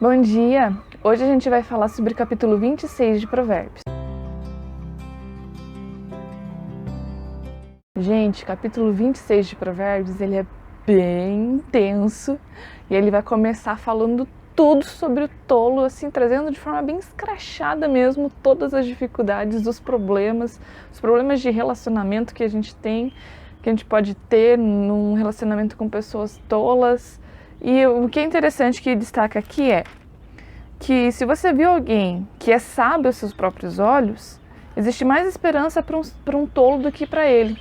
Bom dia! Hoje a gente vai falar sobre o capítulo 26 de Provérbios. Gente, capítulo 26 de Provérbios, ele é bem intenso e ele vai começar falando tudo sobre o tolo, assim, trazendo de forma bem escrachada mesmo todas as dificuldades, os problemas de relacionamento que a gente tem, que a gente pode ter num relacionamento com pessoas tolas. E o que é interessante que destaca aqui é que se você viu alguém que é sábio aos seus próprios olhos, existe mais esperança para um tolo do que para ele.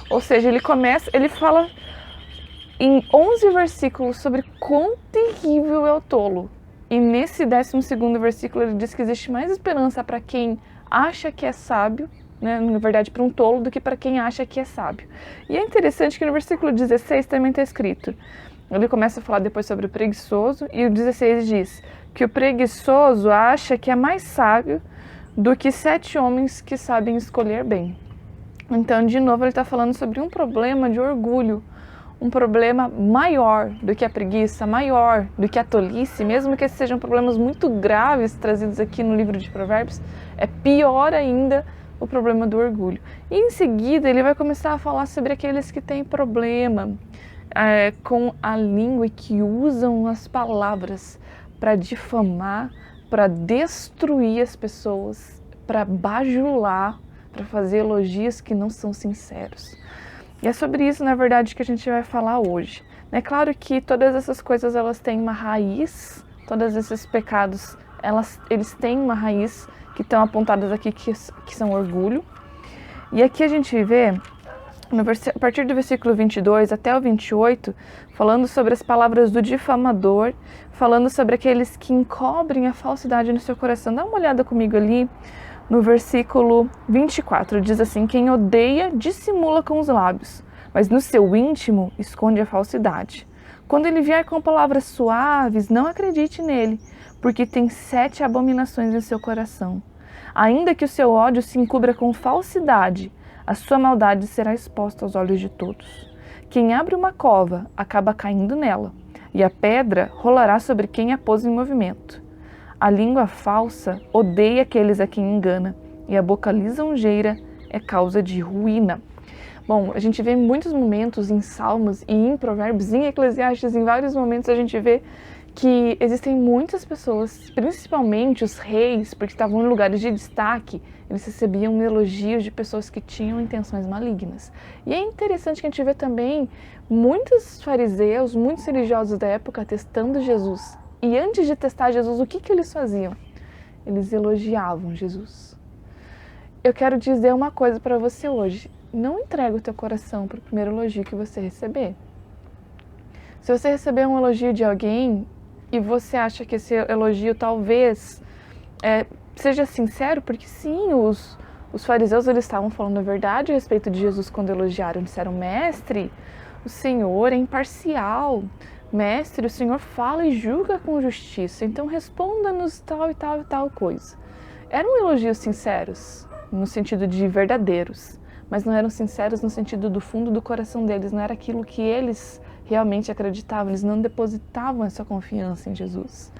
Ou seja, ele fala em 11 versículos sobre quão terrível é o tolo. E nesse 12º versículo ele diz que existe mais esperança para quem acha que é sábio, né, na verdade para um tolo, do que para quem acha que é sábio. E é interessante que no versículo 16 também está escrito, ele começa a falar depois sobre o preguiçoso, e o 16 diz que o preguiçoso acha que é mais sábio do que 7 homens que sabem escolher bem. Então, de novo, ele está falando sobre um problema de orgulho, um problema maior do que a preguiça, maior do que a tolice, mesmo que esses sejam problemas muito graves trazidos aqui no livro de Provérbios, é pior ainda o problema do orgulho. E em seguida, ele vai começar a falar sobre aqueles que têm problema com a língua e que usam as palavras para difamar, para destruir as pessoas, para bajular, para fazer elogios que não são sinceros. E é sobre isso, na verdade, que a gente vai falar hoje. É claro que todas essas coisas elas têm uma raiz, todos esses pecados eles têm uma raiz que estão apontadas aqui que são orgulho. E aqui a gente vê a partir do versículo 22 até o 28, falando sobre as palavras do difamador, falando sobre aqueles que encobrem a falsidade no seu coração. Dá uma olhada comigo ali no versículo 24, diz assim: quem odeia dissimula com os lábios, mas no seu íntimo esconde a falsidade. Quando ele vier com palavras suaves, não acredite nele, porque tem 7 abominações em seu coração. Ainda que o seu ódio se encubra com falsidade, a sua maldade será exposta aos olhos de todos. Quem abre uma cova acaba caindo nela, e a pedra rolará sobre quem a pôs em movimento. A língua falsa odeia aqueles a quem engana, e a boca lisonjeira é causa de ruína. Bom, a gente vê em muitos momentos em Salmos e em Provérbios, em Eclesiastes, em vários momentos a gente vê que existem muitas pessoas, principalmente os reis, porque estavam em lugares de destaque, eles recebiam elogios de pessoas que tinham intenções malignas. E é interessante que a gente vê também muitos fariseus, muitos religiosos da época testando Jesus. E antes de testar Jesus, o que eles faziam? Eles elogiavam Jesus. Eu quero dizer uma coisa para você hoje. Não entrega o teu coração para o primeiro elogio que você receber. Se você receber um elogio de alguém e você acha que esse elogio talvez seja sincero, porque sim, os fariseus eles estavam falando a verdade a respeito de Jesus quando elogiaram. Disseram: mestre, o Senhor é imparcial. Mestre, o Senhor fala e julga com justiça, então responda-nos tal e tal e tal coisa. Eram elogios sinceros, no sentido de verdadeiros, mas não eram sinceros no sentido do fundo do coração deles, não era aquilo que eles realmente acreditavam, eles não depositavam essa confiança em Jesus.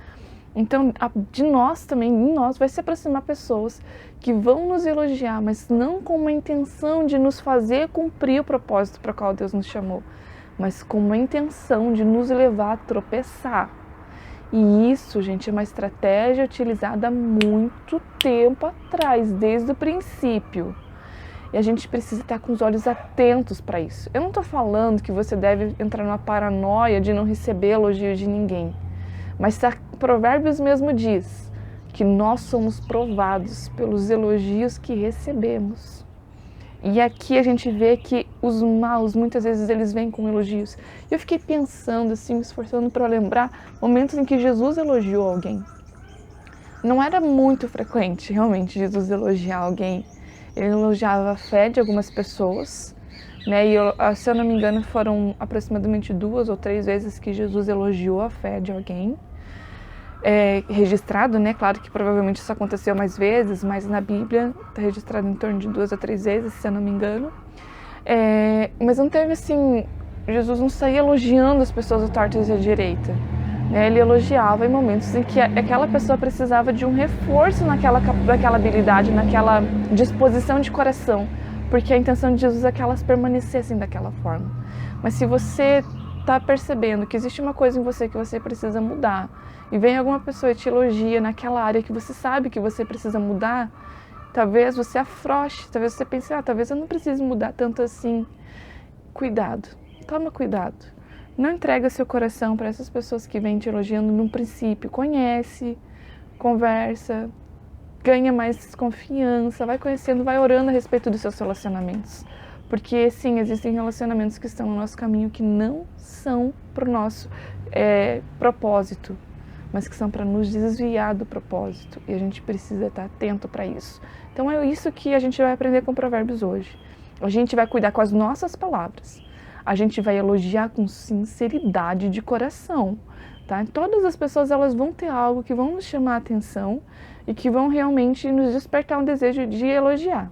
Então, de nós também, em nós, vai se aproximar pessoas que vão nos elogiar, mas não com uma intenção de nos fazer cumprir o propósito para o qual Deus nos chamou, mas com uma intenção de nos levar a tropeçar. E isso, gente, é uma estratégia utilizada há muito tempo atrás, desde o princípio. E a gente precisa estar com os olhos atentos para isso. Eu não estou falando que você deve entrar numa paranoia de não receber elogio de ninguém. Mas Provérbios mesmo diz que nós somos provados pelos elogios que recebemos. E aqui a gente vê que os maus, muitas vezes, eles vêm com elogios. E eu fiquei pensando, assim, me esforçando para lembrar momentos em que Jesus elogiou alguém. Não era muito frequente, realmente, Jesus elogiar alguém. Ele elogiava a fé de algumas pessoas, né? E se eu não me engano, foram aproximadamente 2 ou 3 vezes que Jesus elogiou a fé de alguém. Registrado, né? Claro que provavelmente isso aconteceu mais vezes, mas na Bíblia está registrado em torno de 2 a 3 vezes, se eu não me engano. Mas não teve assim, Jesus não saía elogiando as pessoas à torta e à direita. né? Ele elogiava em momentos em que aquela pessoa precisava de um reforço naquela habilidade, naquela disposição de coração, porque a intenção de Jesus é que elas permanecessem daquela forma. Mas se você está percebendo que existe uma coisa em você que você precisa mudar, e vem alguma pessoa e te elogia naquela área que você sabe que você precisa mudar, talvez você afrouxe, talvez você pense, talvez eu não precise mudar tanto assim. Cuidado, toma cuidado. Não entrega seu coração para essas pessoas que vêm te elogiando no princípio. Conhece, conversa, ganha mais confiança, vai conhecendo, vai orando a respeito dos seus relacionamentos. Porque sim, existem relacionamentos que estão no nosso caminho que não são para o nosso propósito, mas que são para nos desviar do propósito. E a gente precisa estar atento para isso. Então é isso que a gente vai aprender com Provérbios hoje. A gente vai cuidar com as nossas palavras. A gente vai elogiar com sinceridade de coração. Tá? Todas as pessoas elas vão ter algo que vão nos chamar a atenção e que vão realmente nos despertar um desejo de elogiar.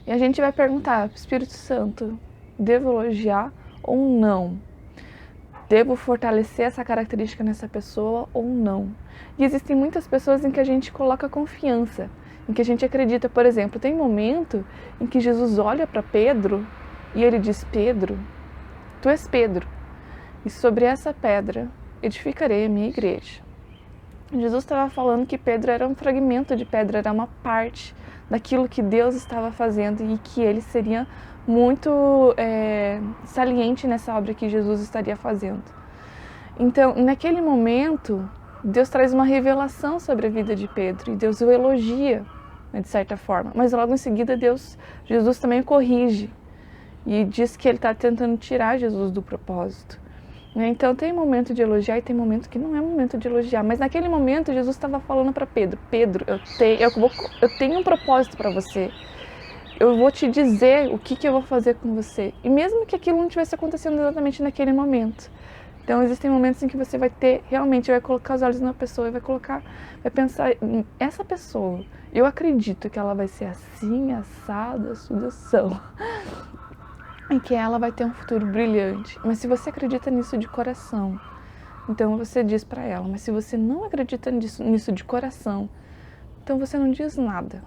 E a gente vai perguntar, Espírito Santo, devo elogiar ou não? Devo fortalecer essa característica nessa pessoa ou não? E existem muitas pessoas em que a gente coloca confiança, em que a gente acredita. Por exemplo, tem momento em que Jesus olha para Pedro e ele diz, Pedro, tu és Pedro, e sobre essa pedra edificarei a minha igreja. Jesus estava falando que Pedro era um fragmento de pedra, era uma parte daquilo que Deus estava fazendo e que ele seria muito saliente nessa obra que Jesus estaria fazendo. Então, naquele momento, Deus traz uma revelação sobre a vida de Pedro e Deus o elogia, né, de certa forma. Mas logo em seguida, Jesus também o corrige e diz que ele está tentando tirar Jesus do propósito. Então tem momento de elogiar e tem momento que não é momento de elogiar. Mas naquele momento Jesus estava falando para Pedro, Pedro, eu tenho um propósito para você. Eu vou te dizer o que eu vou fazer com você. E mesmo que aquilo não estivesse acontecendo exatamente naquele momento. Então existem momentos em que você vai colocar os olhos na pessoa e vai pensar, essa pessoa, eu acredito que ela vai ser assim, assada, sudação. Em que ela vai ter um futuro brilhante. Mas se você acredita nisso de coração, então você diz para ela. Mas se você não acredita nisso de coração, então você não diz nada.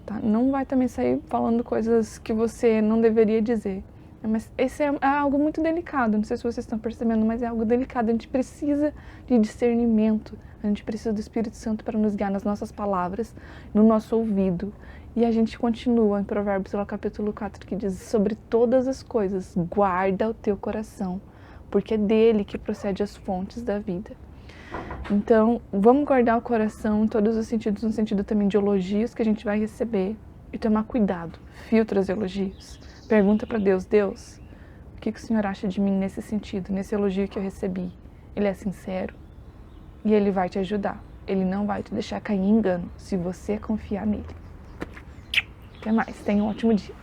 Tá? Não vai também sair falando coisas que você não deveria dizer. Mas esse é algo muito delicado. Não sei se vocês estão percebendo, mas é algo delicado. A gente precisa de discernimento. A gente precisa do Espírito Santo para nos guiar nas nossas palavras, no nosso ouvido. E a gente continua em Provérbios, no capítulo 4, que diz, sobre todas as coisas, guarda o teu coração, porque é dele que procede as fontes da vida. Então, vamos guardar o coração em todos os sentidos, no sentido também de elogios que a gente vai receber, e tomar cuidado, filtra os elogios. Pergunta para Deus, o que o Senhor acha de mim nesse sentido, nesse elogio que eu recebi? Ele é sincero e ele vai te ajudar. Ele não vai te deixar cair em engano se você confiar nele. Até mais, tenha um ótimo dia.